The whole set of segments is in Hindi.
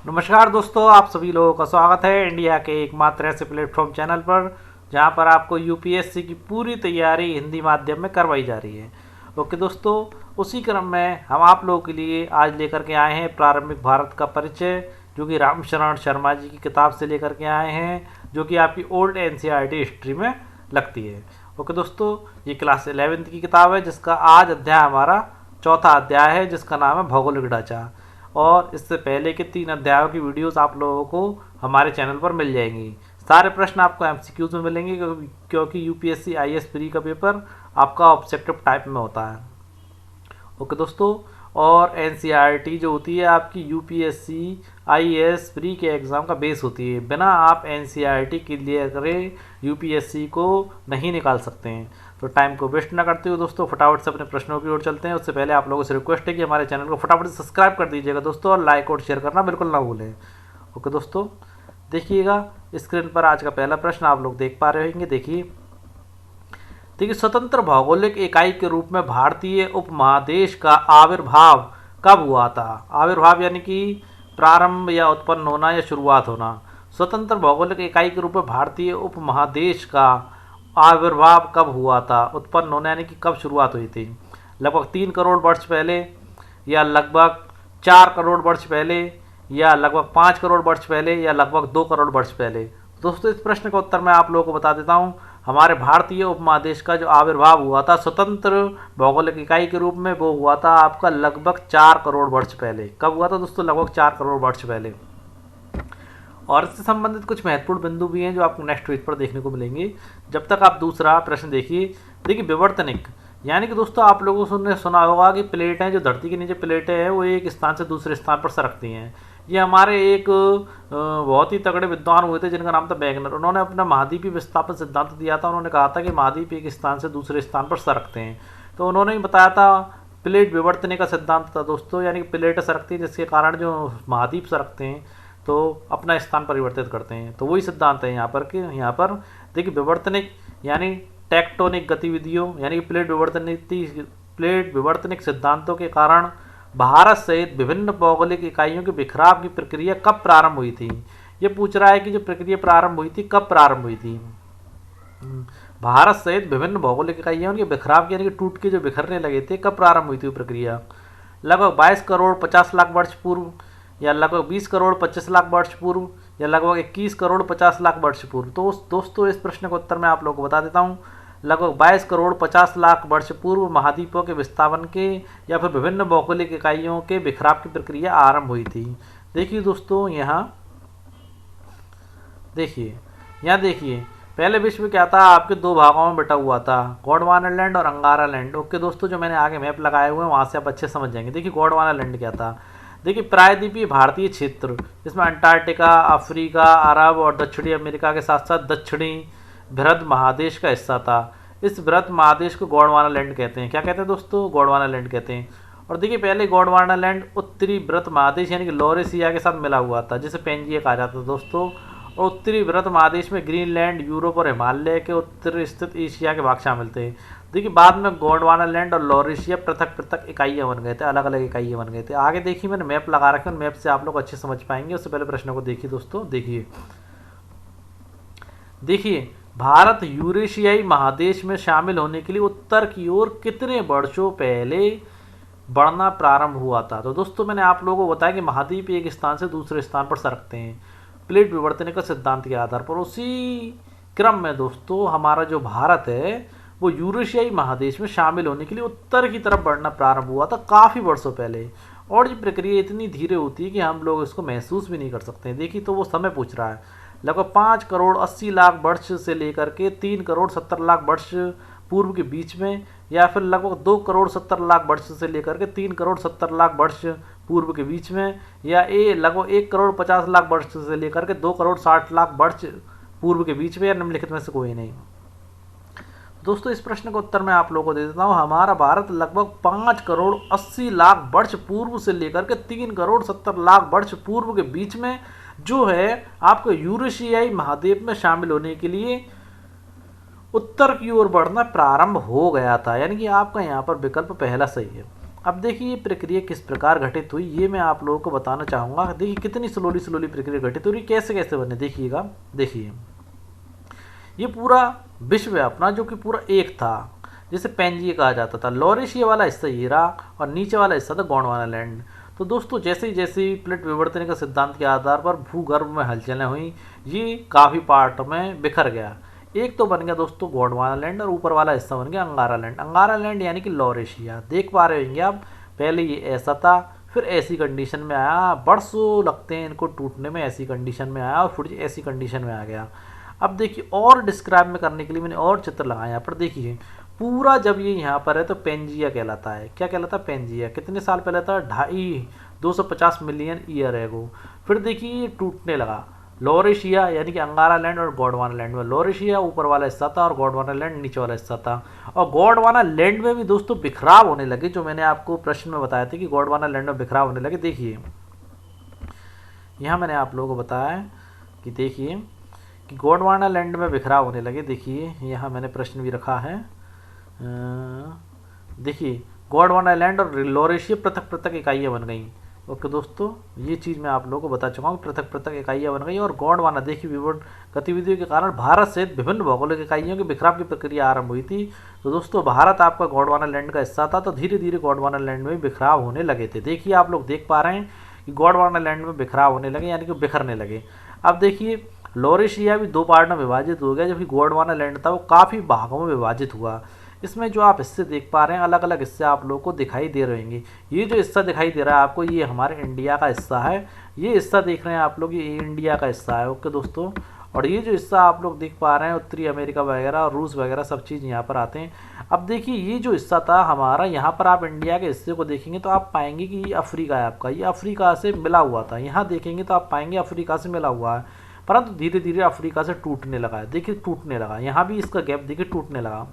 नमस्कार दोस्तों, आप सभी लोगों का स्वागत है इंडिया के एकमात्र ऐसे प्लेटफॉर्म चैनल पर जहां पर आपको यूपीएससी की पूरी तैयारी हिंदी माध्यम में करवाई जा रही है। ओके दोस्तों, उसी क्रम में हम आप लोगों के लिए आज लेकर के आए हैं प्रारंभिक भारत का परिचय, जो कि रामशरण शर्मा जी की किताब से लेकर के आए हैं, जो कि आपकी ओल्ड एनसीईआरटी हिस्ट्री में लगती है। ओके दोस्तों, ये क्लास 11th की किताब है, जिसका आज अध्याय हमारा चौथा अध्याय है, जिसका नाम है भौगोलिक ढांचा। और इससे पहले के 3 अध्यायों की वीडियोस आप लोगों को हमारे चैनल पर मिल जाएंगी। सारे प्रश्न आपको एमसीक्यूज में मिलेंगे, क्योंकि यूपीएससी आईएएस प्री का पेपर आपका ऑब्जेक्टिव टाइप में होता है। ओके दोस्तों, और एनसीईआरटी जो होती है आपकी यूपीएससी आईएएस प्री के एग्ज़ाम का बेस होती है। बिना आप एनसीईआरटी क्लियर करें यूपीएससी को नहीं निकाल सकते हैं। तो टाइम को वेस्ट ना करते हुए दोस्तों फटाफट से अपने प्रश्नों की ओर चलते हैं। उससे पहले आप लोगों से रिक्वेस्ट है कि हमारे चैनल को फटाफट से सब्सक्राइब कर दीजिएगा दोस्तों, और लाइक और शेयर करना बिल्कुल ना भूलें। ओके दोस्तों, देखिएगा स्क्रीन पर आज का पहला प्रश्न आप लोग देख पा रहे होंगे। देखिए, स्वतंत्र भौगोलिक इकाई के रूप में भारतीय उपमहादेश का आविर्भाव कब हुआ था? आविर्भाव यानी कि प्रारंभ या उत्पन्न होना या शुरुआत होना। स्वतंत्र भौगोलिक इकाई के रूप में भारतीय उपमहादेश का आविर्भाव कब हुआ था? उत्पन्न होना यानी कि कब शुरुआत हुई थी? लगभग 3 करोड़ वर्ष पहले, या लगभग 4 करोड़ वर्ष पहले, या लगभग 5 करोड़ वर्ष पहले, या लगभग 2 करोड़ वर्ष पहले? दोस्तों, इस प्रश्न का उत्तर मैं आप लोगों को बता देता हूँ। हमारे भारतीय उपमहादेश का जो आविर्भाव हुआ था स्वतंत्र भौगोलिक इकाई के रूप में, वो हुआ था आपका लगभग 4 करोड़ वर्ष पहले। कब हुआ था दोस्तों? लगभग 4 करोड़ वर्ष पहले। और इससे संबंधित कुछ महत्वपूर्ण बिंदु भी हैं जो आपको नेक्स्ट पेज पर देखने को मिलेंगे। जब तक आप दूसरा प्रश्न देखिए विवर्तनिक, यानी कि दोस्तों आप लोगों ने सुना होगा कि प्लेटें, जो धरती के नीचे प्लेटें हैं, वो एक स्थान से दूसरे स्थान पर सरकती हैं। ये हमारे एक बहुत ही तगड़े विद्वान हुए थे जिनका नाम था वैगनर। उन्होंने अपना महाद्वीपीय विस्थापन सिद्धांत दिया था। उन्होंने कहा था कि महाद्वीप एक स्थान से दूसरे स्थान पर सरकते हैं। तो उन्होंने ही बताया था, प्लेट विवर्तने का सिद्धांत था दोस्तों, यानी कि प्लेटें सरकती हैं जिसके कारण जो महाद्वीप सरकते हैं तो अपना स्थान परिवर्तित करते हैं। तो वही सिद्धांत है यहाँ पर कि यहाँ पर देखिए विवर्तनिक यानी टेक्टोनिक गतिविधियों, यानी कि प्लेट विवर्तनिक सिद्धांतों के कारण भारत सहित विभिन्न भौगोलिक इकाइयों के बिखराव की प्रक्रिया कब प्रारंभ हुई थी? ये पूछ रहा है कि जो प्रक्रिया प्रारंभ हुई थी कब प्रारंभ हुई थी। भारत सहित विभिन्न भौगोलिक इकाइयों के बिखराव की, यानी कि टूट के जो बिखरने लगे थे, कब प्रारंभ हुई थी वो प्रक्रिया? लगभग 22 करोड़ 50 लाख वर्ष पूर्व, या लगभग 20 करोड़ 25 लाख वर्ष पूर्व, या लगभग 21 करोड़ 50 लाख वर्ष पूर्व? तो दोस्तों इस प्रश्न का उत्तर मैं आप लोगों को बता देता हूँ। लगभग 22 करोड़ 50 लाख वर्ष पूर्व महाद्वीपों के विस्थापन के या फिर विभिन्न भौगोलिक इकाइयों के बिखराव की प्रक्रिया आरंभ हुई थी। देखिए दोस्तों, यहाँ देखिए पहले विश्व क्या था? आपके 2 भागों में बटा हुआ था, गोंडवाना लैंड और अंगारा लैंड। ओके दोस्तों, जो मैंने आगे मैप लगाए हुए हैं वहाँ से आप अच्छे समझ जाएंगे। देखिए गोंडवाना लैंड क्या था। देखिए प्रायद्वीपीय भारतीय क्षेत्र, जिसमें अंटार्कटिका, अफ्रीका, अरब और दक्षिणी अमेरिका के साथ साथ दक्षिणी बृहद महादेश का हिस्सा था। इस बृहद महादेश को गोंडवाना लैंड कहते हैं। क्या कहते हैं दोस्तों? गोंडवाना लैंड कहते हैं। और देखिए पहले गोंडवाना लैंड उत्तरी बृहद महादेश यानी कि लॉरेशिया के साथ मिला हुआ था, जिसे पेंजिया कहा जाता था दोस्तों। और उत्तरी बृहद महादेश में ग्रीनलैंड, यूरोप और हिमालय के उत्तर स्थित एशिया के भाग शामिल थे। देखिए बाद में गोंडवाना लैंड और लॉरेशिया पृथक पृथक इकाइयाँ बन गए थे, अलग अलग इकाइयाँ बन गए थे। आगे देखिए मैंने मैप लगा रखे हैं, मैप से आप लोग अच्छे समझ पाएंगे। उससे पहले प्रश्नों को देखिए दोस्तों। देखिए भारत यूरेशियाई महादेश में शामिल होने के लिए उत्तर की ओर कितने वर्षों पहले बढ़ना प्रारंभ हुआ था? तो दोस्तों मैंने आप लोगों को बताया कि महाद्वीप एक स्थान से दूसरे स्थान पर सरकते हैं प्लेट विवर्तन का सिद्धांत के आधार पर। उसी क्रम में दोस्तों हमारा जो भारत है वो यूरेशियाई महादेश में शामिल होने के लिए उत्तर की तरफ बढ़ना प्रारंभ हुआ था काफ़ी वर्षों पहले। और ये प्रक्रिया इतनी धीरे होती है कि हम लोग इसको महसूस भी नहीं कर सकते हैं। देखिए तो वो समय पूछ रहा है। लगभग 5 करोड़ 80 लाख वर्ष से लेकर के 3 करोड़ 70 लाख वर्ष पूर्व के बीच में, या फिर लगभग 2 करोड़ 70 लाख वर्ष से लेकर के 3 करोड़ 70 लाख वर्ष पूर्व के बीच में, या लगभग 1 करोड़ 50 लाख वर्ष से लेकर के 2 करोड़ 60 लाख वर्ष पूर्व के बीच में, या निम्नलिखित में से कोई नहीं। दोस्तों इस प्रश्न का उत्तर मैं आप लोगों को दे देता हूँ। हमारा भारत लगभग 5 करोड़ 80 लाख वर्ष पूर्व से लेकर के 3 करोड़ 70 लाख वर्ष पूर्व के बीच में जो है आपको यूरेशियाई महाद्वीप में शामिल होने के लिए उत्तर की ओर बढ़ना प्रारंभ हो गया था। यानी कि आपका यहाँ पर विकल्प पहला सही है। अब देखिए ये प्रक्रिया किस प्रकार घटित हुई ये मैं आप लोगों को बताना चाहूँगा। देखिए कितनी स्लोली स्लोली प्रक्रिया घटित हुई, कैसे कैसे बने देखिएगा। देखिए ये पूरा विश्व है अपना, जो कि पूरा एक था, जिसे पेंजिया कहा जाता था। लॉरेशिया वाला हिस्सा ये रहा और नीचे वाला हिस्सा था गोंडवाना लैंड। तो दोस्तों जैसे ही प्लेट विवर्तन के सिद्धांत के आधार पर भूगर्भ में हलचलें हुई, ये काफ़ी पार्ट में बिखर गया। एक तो बन गया दोस्तों गोंडवाना लैंड और ऊपर वाला हिस्सा बन गया अंगारा लैंड। अंगारा लैंड यानी कि लॉरेशिया, देख पा रहे होंगे आप, पहले ये ऐसा था, फिर ऐसी कंडीशन में आया, बरसों लगते हैं इनको टूटने में, ऐसी कंडीशन में आया और फिर ऐसी कंडीशन में आ गया। अब देखिए और डिस्क्राइब में करने के लिए मैंने और चित्र लगाया यहाँ पर। देखिए पूरा जब ये यहाँ पर है तो पेंजिया कहलाता है। क्या कहलाता है? पेंजिया। कितने साल पहले था? 250 मिलियन ईयर एगो। फिर देखिए ये टूटने लगा। लॉरेशिया यानी कि अंगारा लैंड और गोंडवाना लैंड में लॉरेशिया ऊपर वाला हिस्सा था और गोंडवाना लैंड नीचे वाला हिस्सा था। और गोंडवाना लैंड में भी दोस्तों बिखराव होने लगे, जो मैंने आपको प्रश्न में बताया था कि गोंडवाना लैंड में बिखराव होने लगे। देखिए यहाँ मैंने आप लोगों को बताया है कि देखिए कि गोंडवाना लैंड में बिखराव होने लगे। देखिए यहाँ मैंने प्रश्न भी रखा है। देखिए गोंडवाना लैंड और लॉरेशिया पृथक पृथक इकाइयाँ बन गई। ओके दोस्तों, ये चीज़ मैं आप लोगों को बता चुका हूँ, पृथक पृथक इकाइयाँ बन गई। और गोंडवाना देखिए विभिन्न गतिविधियों के कारण भारत सहित विभिन्न भौगोलिक इकाइयों के बिखराव की प्रक्रिया आरंभ हुई थी। तो दोस्तों भारत आपका गोंडवाना लैंड का हिस्सा था, तो धीरे धीरे गोंडवाना लैंड में बिखराव होने लगे थे। देखिए आप लोग देख पा रहे हैं कि गोंडवाना लैंड में बिखराव होने लगे, यानी कि बिखरने लगे। अब देखिए लॉरेशिया भी दो पार्ट में विभाजित हो गया, जबकि गोंडवाना लैंड था वो काफ़ी भागों में विभाजित हुआ। इसमें जो आप हिस्से देख पा रहे हैं, अलग अलग हिस्से आप लोगों को दिखाई दे रहे होंगे। ये जो हिस्सा दिखाई दे रहा है आपको, ये हमारे इंडिया का हिस्सा है। ये हिस्सा देख रहे हैं आप लोग, ये इंडिया का हिस्सा है। ओके दोस्तों, और ये जो हिस्सा आप लोग देख पा रहे हैं, उत्तरी अमेरिका वगैरह और रूस वगैरह सब चीज़ यहाँ पर आते हैं। अब देखिए ये जो हिस्सा था हमारा, यहाँ पर आप इंडिया के हिस्से को देखेंगे तो आप पाएंगे कि ये अफ्रीका है आपका, ये अफ्रीका से मिला हुआ था। यहाँ देखेंगे तो आप पाएंगे अफ्रीका से मिला हुआ है, परंतु धीरे धीरे अफ्रीका से टूटने लगा है। देखिए टूटने लगा, यहाँ भी इसका गैप देखिए टूटने लगा,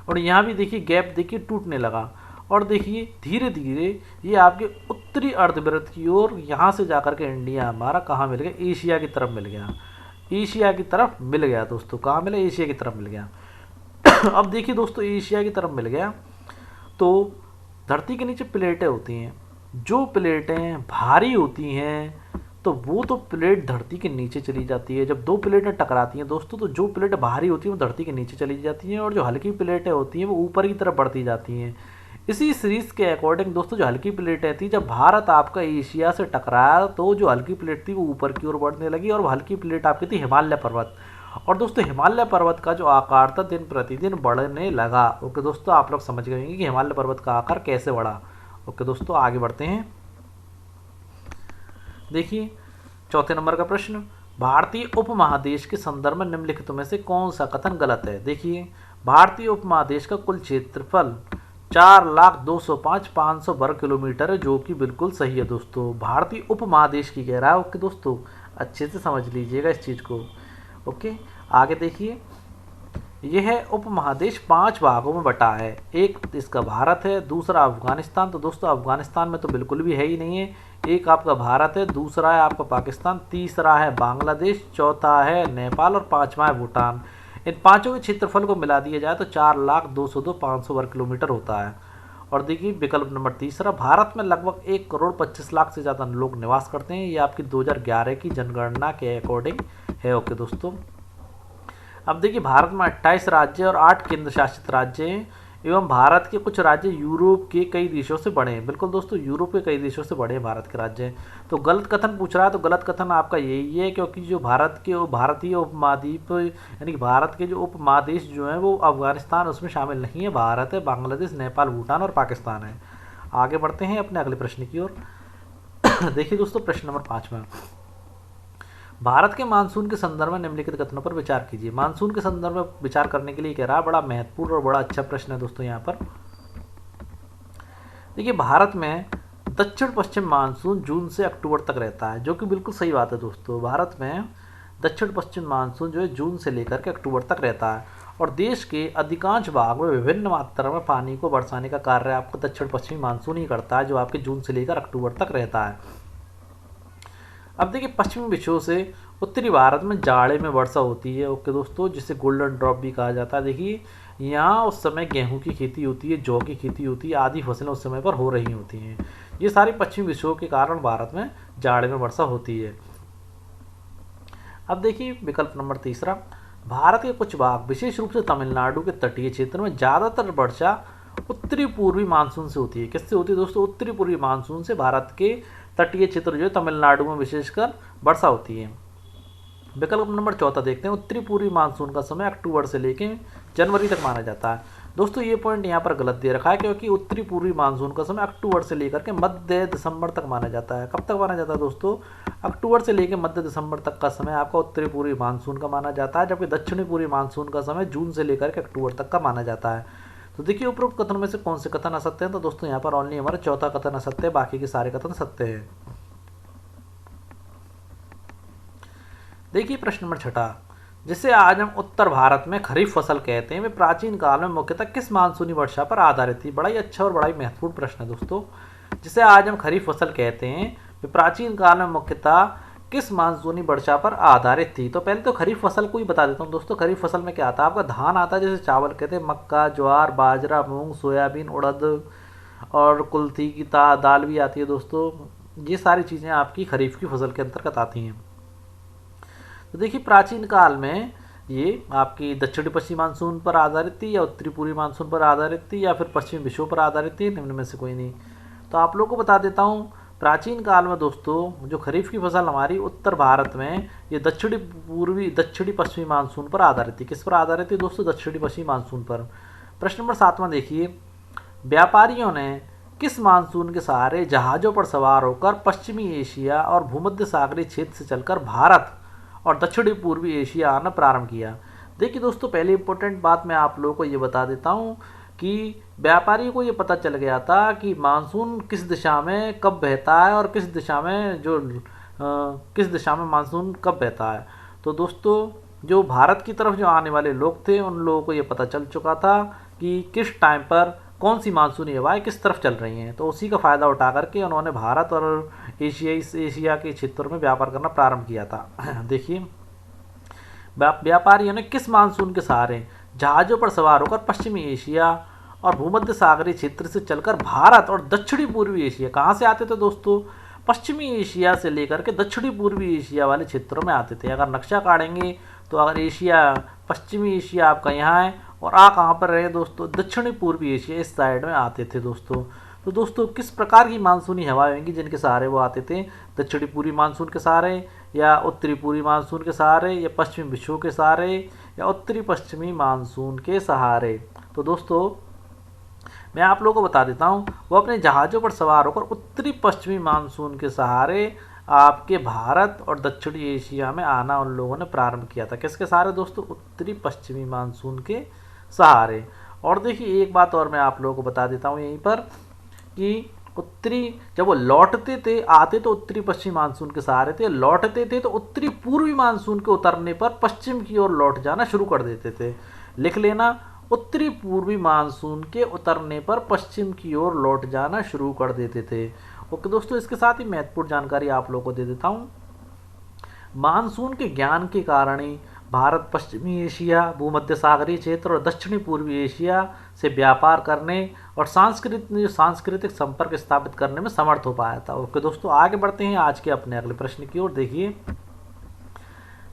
और यहाँ भी देखिए गैप देखिए टूटने लगा। और देखिए धीरे धीरे ये आपके उत्तरी अर्धवृत्त की ओर यहाँ से जाकर के इंडिया हमारा कहाँ मिल गया? एशिया की तरफ मिल गया। एशिया की तरफ मिल गया दोस्तों, कहाँ मिला? एशिया की तरफ मिल गया। अब देखिए दोस्तों एशिया की तरफ मिल गया तो धरती के नीचे प्लेटें होती हैं। जो प्लेटें भारी होती हैं तो वो तो प्लेट धरती के नीचे चली जाती है। जब दो प्लेटें टकराती हैं दोस्तों, तो जो प्लेट भारी होती है वो धरती के नीचे चली जाती हैं, और जो हल्की प्लेटें होती हैं वो ऊपर की तरफ बढ़ती जाती हैं। इसी सीरीज के अकॉर्डिंग दोस्तों जो हल्की प्लेटें थी, जब भारत आपका एशिया से टकराया तो जो हल्की प्लेट थी वो ऊपर की ओर बढ़ने लगी, और वो हल्की प्लेट आपकी थी हिमालय पर्वत। और दोस्तों हिमालय पर्वत का जो आकार था दिन प्रतिदिन बढ़ने लगा। ओके दोस्तों, आप लोग समझ गए होंगे कि हिमालय पर्वत का आकार कैसे बढ़ा। ओके दोस्तों, आगे बढ़ते हैं। देखिए चौथे नंबर का प्रश्न, भारतीय उपमहादेश के संदर्भ में निम्नलिखित में से कौन सा कथन गलत है? देखिए भारतीय उपमहादेश का कुल क्षेत्रफल 4,02,500 वर्ग किलोमीटर है, जो कि बिल्कुल सही है दोस्तों। भारतीय उपमहादेश की कह रहा है। ओके दोस्तों, अच्छे से समझ लीजिएगा इस चीज़ को। ओके आगे देखिए, यह उपमहादेश 5 भागों में बटा है। एक इसका भारत है, दूसरा अफगानिस्तान, तो दोस्तों अफगानिस्तान में तो बिल्कुल भी है ही नहीं है। एक आपका भारत है, दूसरा है आपका पाकिस्तान, तीसरा है बांग्लादेश, चौथा है नेपाल और पांचवा है भूटान। इन पांचों के क्षेत्रफल को मिला दिया जाए तो 4,02,500 वर्ग किलोमीटर होता है। और देखिए विकल्प नंबर तीसरा, भारत में लगभग 1,25,00,000 से ज़्यादा लोग निवास करते हैं। ये आपकी 2011 की जनगणना के अकॉर्डिंग है। ओके दोस्तों, अब देखिए भारत में 28 राज्य और 8 केंद्र शासित राज्य हैं, एवं भारत के कुछ राज्य यूरोप के कई देशों से बड़े हैं। बिल्कुल दोस्तों, यूरोप के कई देशों से बड़े हैं भारत के राज्य हैं। तो गलत कथन पूछ रहा है, तो गलत कथन आपका यही है, क्योंकि जो भारतीय उपमहाद्वीप यानी कि भारत के जो उपमहादेश जो हैं वो अफगानिस्तान उसमें शामिल नहीं है। भारत है, बांग्लादेश, नेपाल, भूटान और पाकिस्तान है। आगे बढ़ते हैं अपने अगले प्रश्न की ओर। देखिए दोस्तों प्रश्न नंबर 5 में, भारत के मानसून के संदर्भ में निम्नलिखित कथनों पर विचार कीजिए। मानसून के संदर्भ में विचार करने के लिए कह रहा है, बड़ा महत्वपूर्ण और बड़ा अच्छा प्रश्न है दोस्तों। यहाँ पर देखिए भारत में दक्षिण पश्चिम मानसून जून से अक्टूबर तक रहता है, जो कि बिल्कुल सही बात है दोस्तों। भारत में दक्षिण पश्चिम मानसून जो है जून से लेकर के अक्टूबर तक रहता है, और देश के अधिकांश भाग में विभिन्न मात्रा में पानी को बरसाने का कार्य आपको दक्षिण पश्चिमी मानसून ही करता है, जो आपके जून से लेकर अक्टूबर तक रहता है। अब देखिए पश्चिमी विक्षोभ से उत्तरी भारत में जाड़े में वर्षा होती है। ओके दोस्तों, जिसे गोल्डन ड्रॉप भी कहा जाता है। देखिए यहाँ उस समय गेहूं की खेती होती है, जौ की खेती होती है, आदि फसलें उस समय पर हो रही होती हैं। ये सारी पश्चिमी विक्षोभ के कारण भारत में जाड़े में वर्षा होती है। अब देखिए विकल्प नंबर तीसरा, भारत के कुछ भाग विशेष रूप से तमिलनाडु के तटीय क्षेत्र में ज़्यादातर वर्षा उत्तरी पूर्वी मानसून से होती है। किससे होती है दोस्तों? उत्तरी पूर्वी मानसून से भारत के तटीय क्षेत्र जो है तमिलनाडु में विशेषकर वर्षा होती है। विकल्प नंबर चौथा देखते हैं, उत्तरी पूर्वी मानसून का समय अक्टूबर से लेकर जनवरी तक माना जाता है। दोस्तों ये पॉइंट यहाँ पर गलत दे रखा है, क्योंकि उत्तरी पूर्वी मानसून का समय अक्टूबर से लेकर के मध्य दिसंबर तक माना जाता है। कब तक माना जाता है दोस्तों? अक्टूबर से लेकर मध्य दिसंबर तक का समय आपका उत्तरी पूर्वी मानसून का माना जाता है, जबकि दक्षिणी पूर्वी मानसून का समय जून से लेकर के अक्टूबर तक का माना जाता है। तो देखिए उपरोक्त कथन में से कौन से कथन असत्य हैं? तो दोस्तों यहाँ पर ओनली हमारा चौथा कथन असत्य है, बाकी के सारे कथन सत्य है। देखिए प्रश्न नंबर छठा, जिसे आज हम उत्तर भारत में खरीफ फसल कहते हैं, वे प्राचीन काल में मुख्यतः किस मानसूनी वर्षा पर आधारित थी? बड़ा ही अच्छा और बड़ा ही महत्वपूर्ण प्रश्न है दोस्तों। जिसे आज हम खरीफ फसल कहते हैं, वे प्राचीन काल में मुख्यतः किस मानसूनी वर्षा पर आधारित थी? तो पहले तो खरीफ फसल को ही बता देता हूँ दोस्तों। खरीफ फसल में क्या आता है? आपका धान आता है, जैसे चावल कहते हैं, मक्का, ज्वार, बाजरा, मूंग, सोयाबीन, उड़द और कुल्थी की दाल भी आती है दोस्तों। ये सारी चीज़ें आपकी खरीफ की फसल के अंतर्गत आती हैं। तो देखिए प्राचीन काल में ये आपकी दक्षिणी पश्चिमी मानसून पर आधारित थी, या उत्तरी पूर्वी मानसून पर आधारित थी, या फिर पश्चिमी विक्षोभ पर आधारित थी, निम्न में से कोई नहीं। तो आप लोगों को बता देता हूँ, प्राचीन काल में दोस्तों जो खरीफ की फसल हमारी उत्तर भारत में ये दक्षिणी पश्चिमी मानसून पर आधारित थी। किस पर आधारित थी दोस्तों? दक्षिणी पश्चिमी मानसून पर। प्रश्न नंबर 7वां देखिए, व्यापारियों ने किस मानसून के सहारे जहाज़ों पर सवार होकर पश्चिमी एशिया और भूमध्य सागरीय क्षेत्र से चलकर भारत और दक्षिणी पूर्वी एशिया आना प्रारंभ किया? देखिए दोस्तों, पहले इंपॉर्टेंट बात मैं आप लोगों को ये बता देता हूँ कि व्यापारियों को ये पता चल गया था कि मानसून किस दिशा में कब बहता है और किस दिशा में मानसून कब बहता है। तो दोस्तों जो भारत की तरफ जो आने वाले लोग थे, उन लोगों को ये पता चल चुका था कि किस टाइम पर कौन सी मानसूनी हवाएं किस तरफ चल रही हैं। तो उसी का फ़ायदा उठा करके उन्होंने भारत और एशिया के क्षेत्रों में व्यापार करना प्रारंभ किया था। देखिए व्यापारियों ने किस मानसून के सहारे जहाज़ों पर सवार होकर पश्चिमी एशिया और भूमध्य सागरीय क्षेत्र से चलकर भारत और दक्षिणी पूर्वी एशिया, कहाँ से आते थे दोस्तों? पश्चिमी एशिया से लेकर के दक्षिणी पूर्वी एशिया वाले क्षेत्रों में आते थे। अगर नक्शा काटेंगे तो अगर पश्चिमी एशिया आपका यहाँ है और कहाँ पर रहे दोस्तों? दक्षिणी पूर्वी एशिया, इस साइड में आते थे दोस्तों। तो दोस्तों किस प्रकार की मानसूनी हवाएं होंगी जिनके सहारे वो आते थे? दक्षिणी पूर्वी मानसून के सहारे, या उत्तरी पूर्वी मानसून के सहारे, या पश्चिमी विक्षोभ के सहारे, या उत्तरी पश्चिमी मानसून के सहारे? तो दोस्तों मैं आप लोगों को बता देता हूँ, वो अपने जहाज़ों पर सवार होकर उत्तरी पश्चिमी मानसून के सहारे आपके भारत और दक्षिणी एशिया में आना उन लोगों ने प्रारंभ किया था। किसके सहारे दोस्तों? उत्तरी पश्चिमी मानसून के सहारे। और देखिए एक बात और मैं आप लोगों को बता देता हूँ यहीं पर, कि जब वो लौटते थे, आते तो उत्तरी पश्चिमी मानसून के सहारे थे, लौटते थे तो उत्तरी पूर्वी मानसून के उतरने पर पश्चिम की ओर लौट जाना शुरू कर देते थे। लिख लेना, उत्तरी पूर्वी मानसून के उतरने पर पश्चिम की ओर लौट जाना शुरू कर देते थे। ओके दोस्तों, इसके साथ ही महत्वपूर्ण जानकारी आप लोगों को दे देता हूँ। मानसून के ज्ञान के कारण ही भारत पश्चिमी एशिया, भूमध्य सागरीय क्षेत्र और दक्षिणी पूर्वी एशिया से व्यापार करने और सांस्कृतिक संपर्क स्थापित करने में समर्थ हो पाया था। ओके दोस्तों, आगे बढ़ते हैं आज के अपने अगले प्रश्न की ओर। देखिए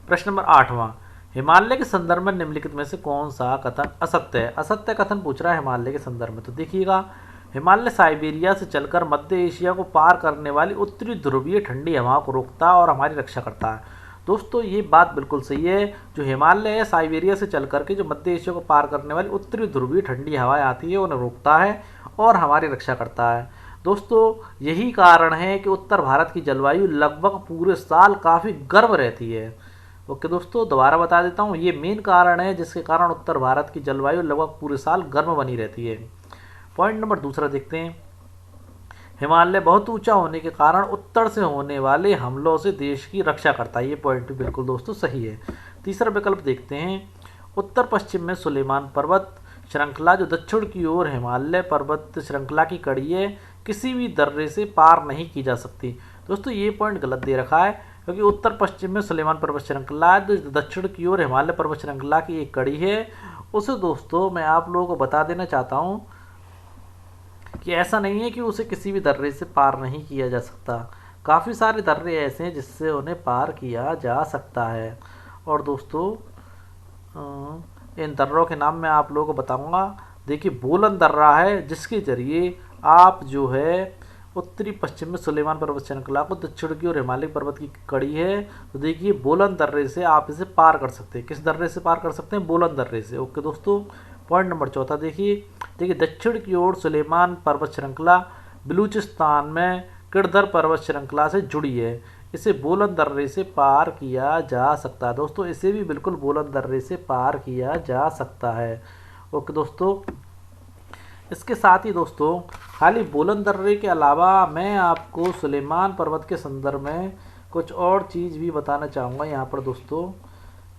प्रश्न नंबर 8वां, हिमालय के संदर्भ में निम्नलिखित में से कौन सा कथन असत्य है? असत्य कथन पूछ रहा है हिमालय के संदर्भ में। तो देखिएगा, हिमालय साइबेरिया से चलकर मध्य एशिया को पार करने वाली उत्तरी ध्रुवीय ठंडी हवाओं को रोकता और हमारी रक्षा करता है। दोस्तों ये बात बिल्कुल सही है। जो हिमालय है साइबेरिया से चल करके जो मध्य एशिया को पार करने वाली उत्तरी ध्रुवीय ठंडी हवाएं आती है उन्हें रोकता है और हमारी रक्षा करता है। दोस्तों यही कारण है कि उत्तर भारत की जलवायु लगभग पूरे साल काफ़ी गर्म रहती है। ओके दोस्तों, दोबारा बता देता हूँ, ये मेन कारण है जिसके कारण उत्तर भारत की जलवायु लगभग पूरे साल गर्म बनी रहती है। पॉइंट नंबर दूसरा देखते हैं, हिमालय बहुत ऊंचा होने के कारण उत्तर से होने वाले हमलों से देश की रक्षा करता है। ये पॉइंट भी बिल्कुल दोस्तों सही है। तीसरा विकल्प देखते हैं, उत्तर पश्चिम में सुलेमान पर्वत श्रृंखला जो दक्षिण की ओर हिमालय पर्वत श्रृंखला की कड़ी है, किसी भी दर्रे से पार नहीं की जा सकती। दोस्तों ये पॉइंट गलत दे रखा है। क्योंकि उत्तर पश्चिम में सुलेमान पर्वत श्रृंखला, जो दक्षिण की ओर हिमालय पर्वत श्रृंखला की एक कड़ी है। उसे दोस्तों मैं आप लोगों को बता देना चाहता हूँ कि ऐसा नहीं है कि उसे किसी भी दर्रे से पार नहीं किया जा सकता। काफ़ी सारे दर्रे ऐसे हैं जिससे उन्हें पार किया जा सकता है। और दोस्तों इन दर्रों के नाम मैं आप लोगों को बताऊंगा। देखिए, बोलन दर्रा है जिसके जरिए आप जो है उत्तरी पश्चिम में सुलेमान पर्वत श्रृंखला को, दक्षिण की और हिमालय पर्वत की कड़ी है, तो देखिए बोलन दर्रे से आप इसे पार कर सकते हैं। किस दर्रे से पार कर सकते हैं? बोलन दर्रे से। ओके दोस्तों, पॉइंट नंबर चौथा देखिए दक्षिण की ओर सुलेमान पर्वत श्रृंखला बलूचिस्तान में किरदर पर्वत श्रृंखला से जुड़ी है। इसे बोलन दर्रे से पार किया जा सकता है। दोस्तों इसे भी बिल्कुल बोलन दर्रे से पार किया जा सकता है। ओके दोस्तों, इसके साथ ही दोस्तों खाली बोलन दर्रे के अलावा मैं आपको सुलेमान पर्वत के संदर्भ में कुछ और चीज़ भी बताना चाहूँगा यहाँ पर दोस्तों,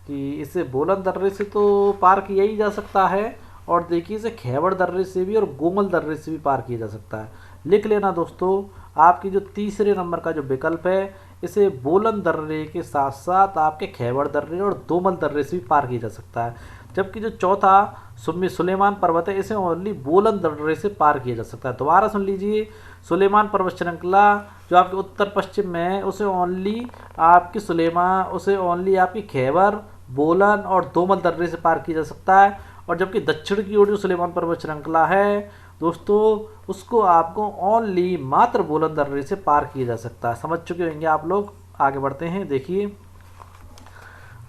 कि इसे बोलन दर्रे से तो पार किया ही जा सकता है, और देखिए इसे खैबर दर्रे से भी और गोमल दर्रे से भी पार किया जा सकता है। लिख लेना दोस्तों, आपकी जो तीसरे नंबर का जो विकल्प है, इसे बोलन दर्रे के साथ साथ आपके खैबर दर्रे और दोमल दर्रे से भी पार किया जा सकता है। जबकि जो चौथा सुलेमान पर्वत है, इसे ओनली बोलन दर्रे से पार किया जा सकता है। दोबारा सुन लीजिए, सुलेमान पर्वत श्रृंखला जो आपके उत्तर पश्चिम में है, उसे ओनली आपकी खैबर, बोलन और दोमल दर्रे से पार किया जा सकता है। और जबकि दक्षिण की ओर जो सुलेमान पर्वत श्रृंखला है दोस्तों, उसको आपको ओनली मात्र बोलन दर्रे से पार किया जा सकता है। समझ चुके होंगे आप लोग। आगे बढ़ते हैं। देखिए,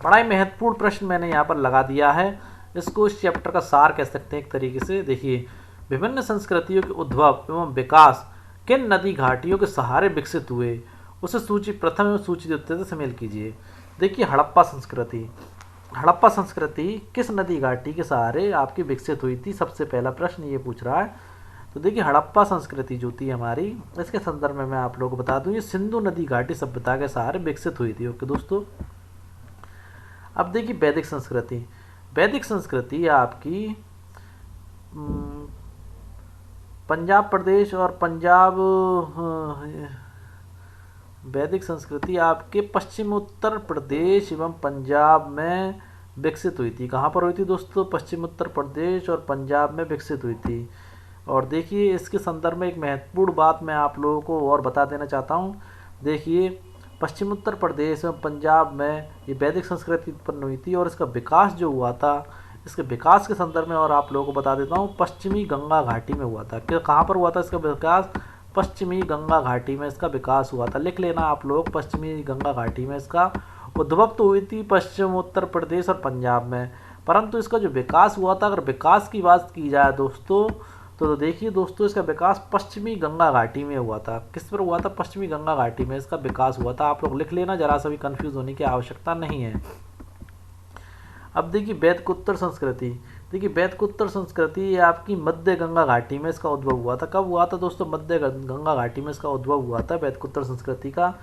बड़ा ही महत्वपूर्ण प्रश्न मैंने यहाँ पर लगा दिया है। इसको इस चैप्टर का सार कह सकते हैं एक तरीके से। देखिए, विभिन्न संस्कृतियों के उद्भव एवं विकास किन नदी घाटियों के सहारे विकसित हुए, उसे सूची प्रथम एवं सूची द्वितीय से शामिल कीजिए। देखिए, हड़प्पा संस्कृति किस नदी घाटी के सहारे आपकी विकसित हुई थी? सबसे पहला प्रश्न ये पूछ रहा है। तो देखिए, हड़प्पा संस्कृति जो थी हमारी, इसके संदर्भ में मैं आप लोगों को बता दूं, ये सिंधु नदी घाटी सभ्यता के सहारे विकसित हुई थी। ओके दोस्तों, अब देखिए वैदिक संस्कृति आपकी पंजाब प्रदेश और वैदिक संस्कृति आपके पश्चिम उत्तर प्रदेश एवं पंजाब में विकसित हुई थी। कहाँ पर हुई थी दोस्तों? पश्चिम उत्तर प्रदेश और पंजाब में विकसित हुई थी। और देखिए, इसके संदर्भ में एक महत्वपूर्ण बात मैं आप लोगों को और बता देना चाहता हूँ। देखिए, पश्चिम उत्तर प्रदेश एवं पंजाब में ये वैदिक संस्कृति उत्पन्न हुई थी, और इसका विकास जो हुआ था, इसके विकास के संदर्भ में और आप लोगों को बता देता हूँ, पश्चिमी गंगा घाटी में हुआ था। कहाँ पर हुआ था इसका विकास? पश्चिमी गंगा घाटी में इसका विकास हुआ था। लिख लेना आप लोग, पश्चिमी गंगा घाटी में इसका उद्भव तो हुई थी पश्चिम उत्तर प्रदेश और पंजाब में, परंतु इसका जो विकास हुआ था, अगर विकास की बात की जाए दोस्तों, तो देखिए दोस्तों, इसका विकास पश्चिमी गंगा घाटी में हुआ था। किस पर हुआ था? पश्चिमी गंगा घाटी में इसका विकास हुआ था। आप लोग लिख लेना, जरा सा भी कंफ्यूज होने की आवश्यकता नहीं है। अब देखिए, वैदकोत्तर संस्कृति। देखिए, वैदकोत्तर संस्कृति आपकी मध्य गंगा घाटी में इसका उद्भव हुआ था। कब हुआ था दोस्तों? मध्य गंगा घाटी में इसका उद्भव हुआ था वैदकोत्तर संस्कृति का।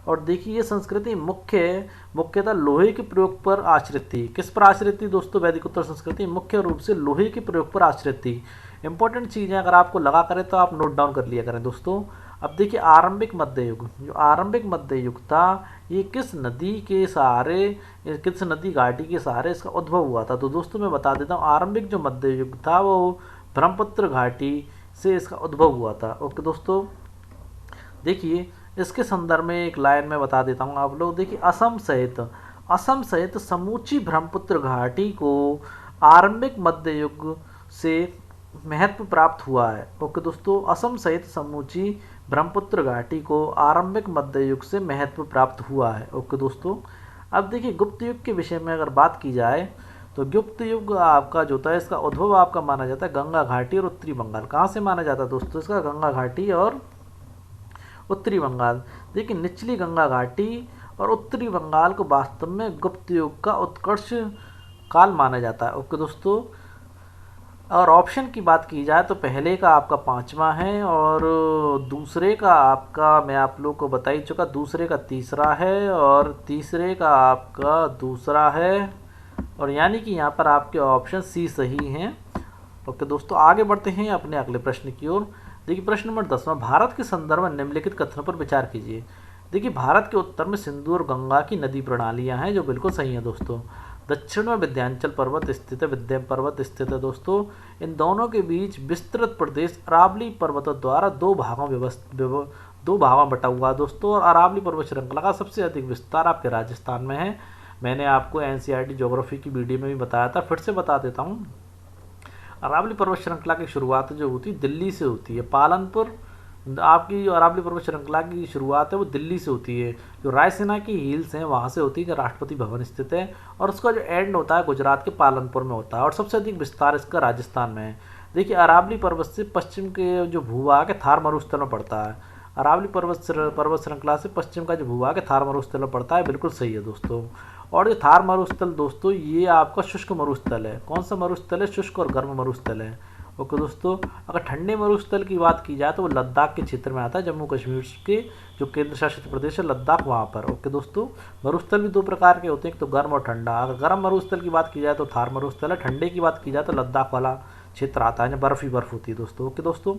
और देखिए, ये संस्कृति मुख्यतः लोहे के प्रयोग पर आश्रित थी। किस पर आश्रित थी दोस्तों? वैदिकोत्तर संस्कृति मुख्य रूप से लोहे के प्रयोग पर आश्रित थी। इंपॉर्टेंट चीज़ें अगर आपको लगा करें तो आप नोट डाउन कर लिया करें दोस्तों। अब देखिए, आरंभिक मध्य युग था, ये किस नदी घाटी के सहारे इसका उद्भव हुआ था? तो दोस्तों मैं बता देता हूँ, आरंभिक जो मध्य युग था वो ब्रह्मपुत्र घाटी से इसका उद्भव हुआ था। ओके दोस्तों, देखिए इसके संदर्भ में एक लाइन में बता देता हूँ आप लोग। देखिए, असम सहित समूची ब्रह्मपुत्र घाटी को आरंभिक मध्य युग से महत्व प्राप्त हुआ है। ओके दोस्तों, असम सहित समूची ब्रह्मपुत्र घाटी को आरंभिक मध्य युग से महत्व प्राप्त हुआ है। ओके दोस्तों, अब देखिए, गुप्त युग के विषय में अगर बात की जाए तो गुप्त युग आपका जो था, इसका उद्भव आपका माना जाता है गंगा घाटी और उत्तरी बंगाल। कहाँ से माना जाता है दोस्तों? इसका गंगा घाटी और उत्तरी बंगाल। देखिए, निचली गंगा घाटी और उत्तरी बंगाल को वास्तव में गुप्त युग का उत्कर्ष काल माना जाता है। ओके दोस्तों, और ऑप्शन की बात की जाए तो पहले का आपका 5वां है, और दूसरे का आपका मैं आप लोग को बता ही चुका, दूसरे का 3रा है, और तीसरे का आपका 2रा है, और यानी कि यहाँ पर आपके ऑप्शन सी सही हैं। ओके दोस्तों, आगे बढ़ते हैं अपने अगले प्रश्न की ओर। देखिए, प्रश्न नंबर 10वां, भारत के संदर्भ में निम्नलिखित कथनों पर विचार कीजिए। देखिए भारत के उत्तर में सिंधु और गंगा की नदी प्रणालियां हैं, जो बिल्कुल सही है दोस्तों। दक्षिण में विंध्याचल पर्वत स्थित है, विंध्य पर्वत स्थित है दोस्तों। इन दोनों के बीच विस्तृत प्रदेश अरावली पर्वतों द्वारा दो भागों में बटा हुआ है दोस्तों। और अरावली पर्वत श्रृंखला का सबसे अधिक विस्तार आपके राजस्थान में है। मैंने आपको एनसीईआरटी ज्योग्राफी की वीडियो में भी बताया था, फिर से बता देता हूँ। अरावली पर्वत श्रृंखला की शुरुआत जो होती है दिल्ली से होती है। पालनपुर आपकी अरावली पर्वत श्रृंखला की शुरुआत है वो दिल्ली से होती है। जो रायसेना की हिल्स हैं वहाँ से होती है, जो राष्ट्रपति भवन स्थित है। और उसका जो एंड होता है गुजरात के पालनपुर में होता है। और सबसे अधिक विस्तार इसका राजस्थान में है। देखिए अरावली पर्वत से पश्चिम के जो भूभाग है थार मरुस्थल में पड़ता है। अरावली पर्वत श्रृंखला से पश्चिम का जो भूभाग है थार मरुस्थल में पड़ता है, बिल्कुल सही है दोस्तों। और ये थार मरुस्थल दोस्तों ये आपका शुष्क मरुस्थल है। कौन सा मरुस्थल है? शुष्क और गर्म मरुस्थल है। ओके दोस्तों, अगर ठंडे मरुस्थल की बात की जाए तो वो लद्दाख के क्षेत्र में आता है, जम्मू कश्मीर के जो केंद्र शासित प्रदेश है लद्दाख, वहाँ पर। ओके दोस्तों, मरुस्थल भी दो प्रकार के होते हैं, एक तो गर्म और ठंडा। अगर गर्म मरुस्थल की बात की जाए तो थार मरुस्थल है, ठंडे की बात की जाए तो लद्दाख वाला क्षेत्र आता है, जहाँ बर्फ ही बर्फ होती है दोस्तों। ओके दोस्तों,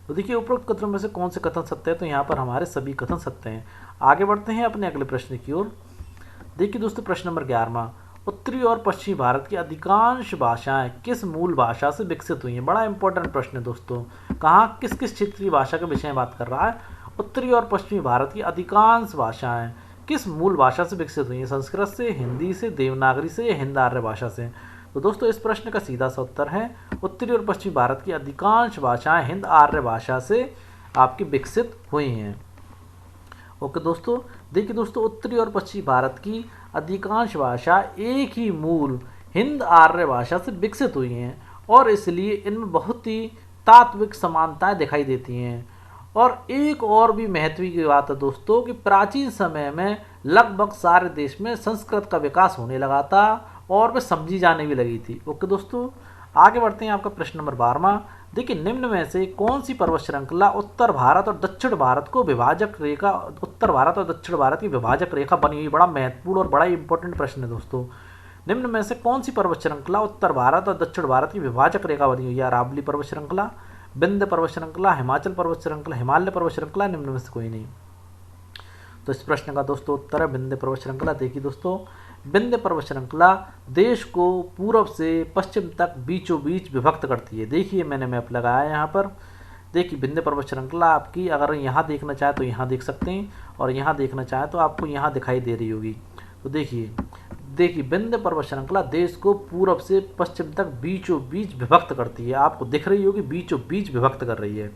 तो देखिए उपरोक्त कथनों में से कौन से कथन सत्य है? तो यहाँ पर हमारे सभी कथन सत्य हैं। आगे बढ़ते हैं अपने अगले प्रश्न की ओर। देखिए दोस्तों प्रश्न नंबर 11वां, उत्तरी और पश्चिमी भारत की अधिकांश भाषाएं किस मूल भाषा से विकसित हुई हैं? बड़ा इंपॉर्टेंट प्रश्न है दोस्तों। कहाँ किस किस क्षेत्रीय भाषा के विषय में बात कर रहा है? उत्तरी और पश्चिमी भारत की अधिकांश भाषाएं किस मूल भाषा से विकसित हुई हैं? संस्कृत से, हिंदी से, देवनागरी से या हिंद आर्य भाषा से? तो दोस्तों इस प्रश्न का सीधा सा उत्तर है उत्तरी और पश्चिमी भारत की अधिकांश भाषाएं हिंद आर्य भाषा से आपकी विकसित हुई हैं। ओके दोस्तों, देखिए दोस्तों उत्तरी और पश्चिमी भारत की अधिकांश भाषा एक ही मूल हिंद आर्य भाषा से विकसित हुई हैं और इसलिए इनमें बहुत ही तात्विक समानताएं दिखाई देती हैं। और एक और भी महत्व की बात है दोस्तों कि प्राचीन समय में लगभग सारे देश में संस्कृत का विकास होने लगा था और वह समझी जाने भी लगी थी। ओके दोस्तों, आगे बढ़ते हैं आपका प्रश्न नंबर 12वां। देखिए निम्न में से कौन सी पर्वत श्रृंखला उत्तर भारत और दक्षिण भारत को विभाजक रेखा उत्तर भारत और दक्षिण भारत की विभाजक रेखा बनी हुई? बड़ा महत्वपूर्ण और बड़ा इंपॉर्टेंट प्रश्न है दोस्तों। निम्न में से कौन सी पर्वत श्रृंखला उत्तर भारत और दक्षिण भारत की विभाजक रेखा बनी हुई है? अरावली पर्वत श्रृंखला, विंध्य पर्वत श्रृंखला, हिमाचल पर्वत श्रृंखला, हिमालय पर्वत श्रृंखला, निम्न में से कोई नहीं। तो इस प्रश्न का दोस्तों उत्तर है विंध्य पर्वत श्रृंखला। देखिए दोस्तों विंध्य पर्वत श्रृंखला देश को पूर्व से पश्चिम तक बीचों बीच विभक्त करती है। देखिए मैंने मैप लगाया यहाँ पर। देखिए विंध्य पर्वत श्रृंखला आपकी अगर यहाँ देखना चाहे तो यहाँ देख सकते हैं और यहाँ देखना चाहे तो आपको यहाँ दिखाई दे रही होगी। तो देखिए विंध्य पर्वत श्रृंखला देश को पूर्व से पश्चिम तक बीचों बीच विभक्त करती है। आपको दिख रही होगी बीचों बीच विभक्त कर रही है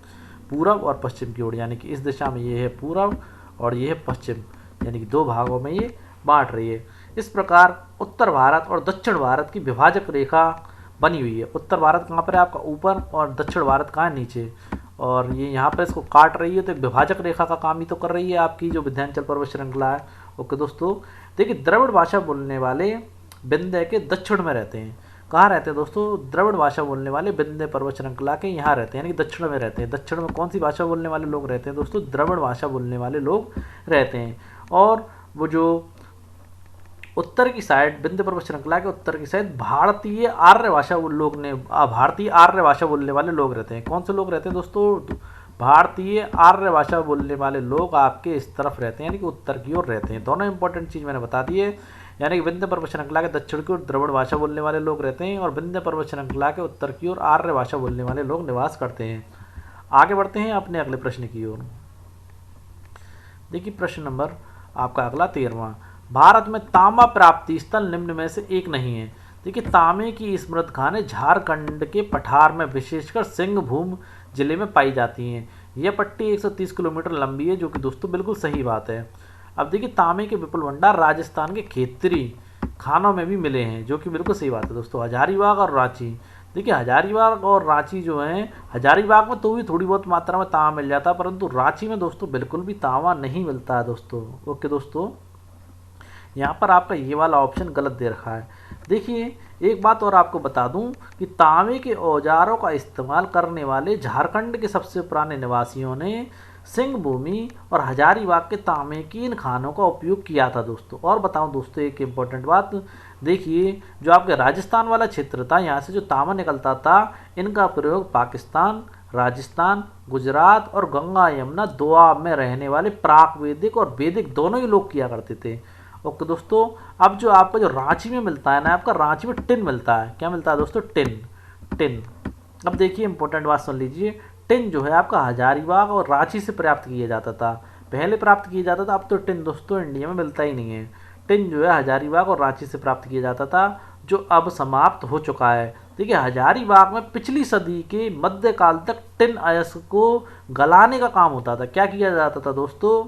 पूर्व और पश्चिम की ओर, यानी कि इस दिशा में ये है पूर्व और ये है पश्चिम, यानी कि दो भागों में ये बांट रही है। इस प्रकार उत्तर भारत और दक्षिण भारत की विभाजक रेखा बनी हुई है। उत्तर भारत कहाँ पर है आपका ऊपर और दक्षिण भारत कहाँ है नीचे, और ये यहाँ पर इसको काट रही है तो विभाजक रेखा का काम ही तो कर रही है आपकी जो विंध्याचल पर्वत श्रृंखला है। ओके दोस्तों, देखिए द्रविड़ भाषा बोलने वाले विंध्य के दक्षिण में रहते हैं। कहाँ रहते हैं दोस्तों? द्रविड़ भाषा बोलने वाले विंध्य पर्वत श्रृंखला के यहाँ रहते हैं, यानी कि दक्षिण में रहते हैं। दक्षिण में कौन सी भाषा बोलने वाले लोग रहते हैं दोस्तों? द्रविड़ भाषा बोलने वाले लोग रहते हैं। और वो जो उत्तर की साइड विंध्य पर्वत श्रृंखला के उत्तर की साइड भारतीय आर्य भाषा बोलने वाले लोग रहते हैं। कौन से लोग रहते हैं दोस्तों? भारतीय आर्य भाषा बोलने वाले लोग आपके इस तरफ रहते हैं, यानी कि उत्तर की ओर रहते हैं। दोनों इंपॉर्टेंट चीज़ मैंने बता दी है, यानी कि विंध्य पर्वत श्रृंखला के दक्षिण की ओर द्रविड़ भाषा बोलने वाले लोग रहते हैं और विंध्य पर्वत श्रृंखला के उत्तर की ओर आर्य भाषा बोलने वाले लोग निवास करते हैं। आगे बढ़ते हैं अपने अगले प्रश्न की ओर। देखिए प्रश्न नंबर आपका अगला 13वां, भारत में तांबा प्राप्ति स्थल निम्न में से एक नहीं है। देखिए तांबे की स्मृत खानें झारखंड के पठार में विशेषकर सिंहभूम जिले में पाई जाती हैं। यह पट्टी 130 किलोमीटर लंबी है, जो कि दोस्तों बिल्कुल सही बात है। अब देखिए तांबे के विपुल भंडार राजस्थान के खेतरी खानों में भी मिले हैं, जो कि बिल्कुल सही बात है दोस्तों। हजारीबाग और रांची, देखिए हजारीबाग और रांची जो हैं, हजारीबाग में तो भी थोड़ी बहुत मात्रा में तांबा मिल जाता है, परंतु रांची में दोस्तों बिल्कुल भी तांबा नहीं मिलता है दोस्तों। ओके दोस्तों, यहाँ पर आपका ये वाला ऑप्शन गलत दे रखा है। देखिए एक बात और आपको बता दूं कि तांबे के औजारों का इस्तेमाल करने वाले झारखंड के सबसे पुराने निवासियों ने सिंहभूमि और हजारीबाग के तांबे की इन खानों का उपयोग किया था दोस्तों। और बताऊं दोस्तों एक इम्पोर्टेंट बात, देखिए जो आपके राजस्थान वाला क्षेत्र था, यहाँ से जो तांबा निकलता था, इनका प्रयोग पाकिस्तान, राजस्थान, गुजरात और गंगा यमुना दोआब में रहने वाले प्राक वैदिक और वैदिक दोनों ही लोग किया करते थे। ओके दोस्तों, अब जो आपका जो रांची में मिलता है ना, आपका रांची में टिन मिलता है। क्या मिलता है दोस्तों? टिन। टिन। अब देखिए इंपॉर्टेंट बात सुन लीजिए। टिन जो है आपका हजारीबाग और रांची से प्राप्त किया जाता था, पहले प्राप्त किया जाता था। अब तो टिन दोस्तों इंडिया में मिलता ही नहीं है। टिन जो है हजारीबाग और रांची से प्राप्त किया जाता था, जो अब समाप्त हो चुका है। देखिए हजारीबाग में पिछली सदी के मध्यकाल तक टिन अयस्क को गलाने का काम होता था। क्या किया जाता था दोस्तों?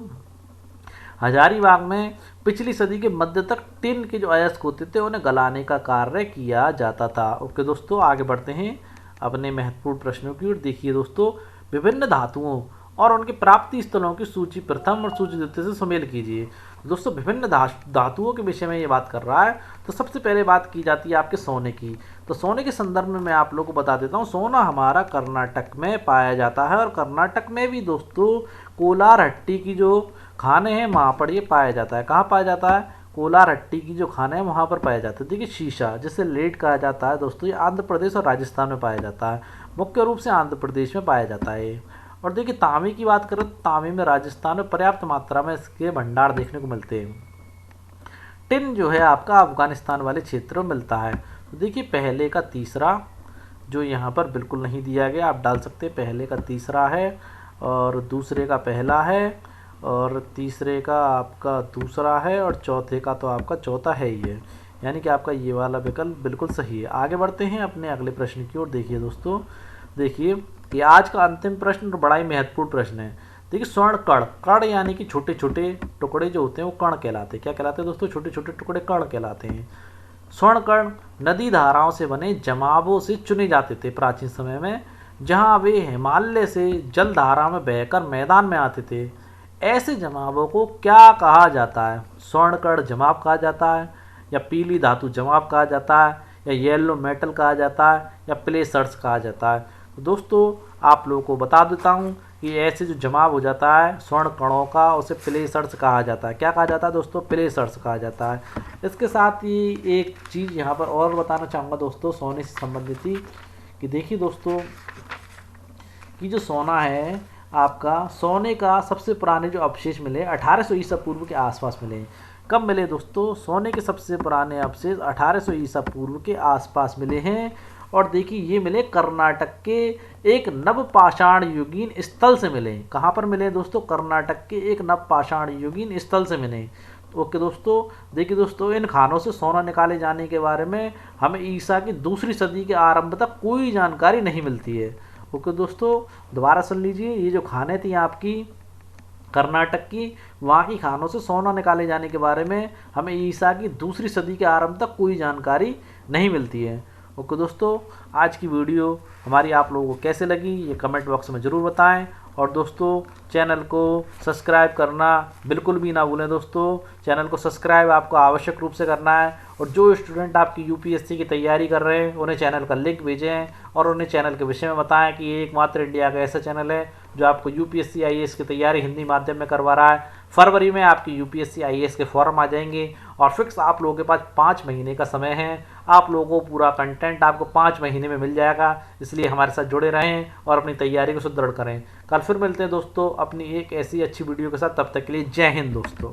हजारीबाग में पिछली सदी के मध्य तक टिन के जो अयस्क होते थे उन्हें गलाने का कार्य किया जाता था। ओके दोस्तों, आगे बढ़ते हैं अपने महत्वपूर्ण प्रश्नों की ओर। देखिए दोस्तों, विभिन्न धातुओं और उनके प्राप्ति स्थलों की सूची प्रथम और सूची द्वितीय से सुमेल कीजिए। दोस्तों विभिन्न धातुओं के विषय में ये बात कर रहा है। तो सबसे पहले बात की जाती है आपके सोने की। तो सोने के संदर्भ में मैं आप लोगों को बता देता हूँ, सोना हमारा कर्नाटक में पाया जाता है और कर्नाटक में भी दोस्तों कोलारहट्टी की जो खाने हैं वहाँ पर ये पाया जाता है। कहाँ पाया जाता है? कोलारहट्टी की जो खाने हैं वहाँ पर पाया जाता है। देखिए शीशा जिसे लेड कहा जाता है दोस्तों, ये आंध्र प्रदेश और राजस्थान में पाया जाता है। मुख्य रूप से आंध्र प्रदेश में पाया जाता है। और देखिए तांबे की बात करें तो तांबे में राजस्थान में पर्याप्त मात्रा में इसके भंडार देखने को मिलते हैं। टिन जो है आपका अफगानिस्तान वाले क्षेत्र में मिलता है। तो देखिए पहले का तीसरा जो यहाँ पर बिल्कुल नहीं दिया गया, आप डाल सकते हैं। पहले का तीसरा है और दूसरे का पहला है और तीसरे का आपका दूसरा है और चौथे का तो आपका चौथा है ही है, यानी कि आपका ये वाला विकल्प बिल्कुल सही है। आगे बढ़ते हैं अपने अगले प्रश्न की ओर। देखिए दोस्तों, देखिए ये आज का अंतिम प्रश्न और बड़ा ही महत्वपूर्ण प्रश्न है। देखिए स्वर्ण कण, कण यानी कि छोटे छोटे टुकड़े जो होते हैं वो कण कहलाते हैं। क्या कहलाते हैं दोस्तों? छोटे छोटे टुकड़े कण कहलाते हैं। स्वर्ण कण नदी धाराओं से बने जमावों से चुने जाते थे प्राचीन समय में, जहां वे हिमालय से जल धारा में बहकर मैदान में आते थे। ऐसे जमावों को क्या कहा जाता है? स्वर्ण कण जमाव कहा जाता है, या पीली धातु जमाव कहा जाता है, या येलो मेटल कहा जाता है, या प्लेसर्स कहा जाता है। तो दोस्तों आप लोगों को बता देता हूँ कि ऐसे जो जमाव हो जाता है स्वर्ण कणों का, उसे प्लेसर्स कहा जाता है। क्या कहा जाता है दोस्तों? प्लेसर्स कहा जाता है। इसके साथ ही एक चीज़ यहाँ पर और बताना चाहूँगा दोस्तों सोने से संबंधित ही, कि देखिए दोस्तों कि जो सोना है आपका, सोने का सबसे पुराने जो अवशेष मिले 1800 ईसा पूर्व के आसपास मिले। कब मिले दोस्तों? सोने के सबसे पुराने अवशेष 1800 ईसा पूर्व के आसपास मिले हैं। और देखिए ये मिले कर्नाटक के एक नवपाषाण युगीन स्थल से मिले। कहाँ पर मिले दोस्तों? कर्नाटक के एक नवपाषाण युगीन स्थल से मिले। ओके दोस्तों, देखिए दोस्तों इन खानों से सोना निकाले जाने के बारे में हमें ईसा की दूसरी सदी के आरंभ तक कोई जानकारी नहीं मिलती है। ओके दोस्तों, दोबारा सुन लीजिए, ये जो खाने थी आपकी कर्नाटक की, वहाँ की खानों से सोना निकाले जाने के बारे में हमें ईसा की दूसरी सदी के आरंभ तक कोई जानकारी नहीं मिलती है। ओके दोस्तों, आज की वीडियो हमारी आप लोगों को कैसे लगी ये कमेंट बॉक्स में ज़रूर बताएं। और दोस्तों चैनल को सब्सक्राइब करना बिल्कुल भी ना भूलें। दोस्तों चैनल को सब्सक्राइब आपको आवश्यक रूप से करना है। और जो स्टूडेंट आपकी यूपीएससी की तैयारी कर रहे हैं उन्हें चैनल का लिंक भेजें और उन्हें चैनल के विषय में बताएं कि ये एकमात्र इंडिया का ऐसा चैनल है जो आपको यूपीएससी आईएएस की तैयारी हिंदी माध्यम में करवा रहा है। फरवरी में आपकी यूपीएससी आईएएस के फॉर्म आ जाएंगे और फिक्स आप लोगों के पास 5 महीने का समय है। आप लोगों को पूरा कंटेंट आपको 5 महीने में मिल जाएगा, इसलिए हमारे साथ जुड़े रहें और अपनी तैयारी को सुदृढ़ करें। कल फिर मिलते हैं दोस्तों अपनी एक ऐसी अच्छी वीडियो के साथ। तब तक के लिए जय हिंद दोस्तों।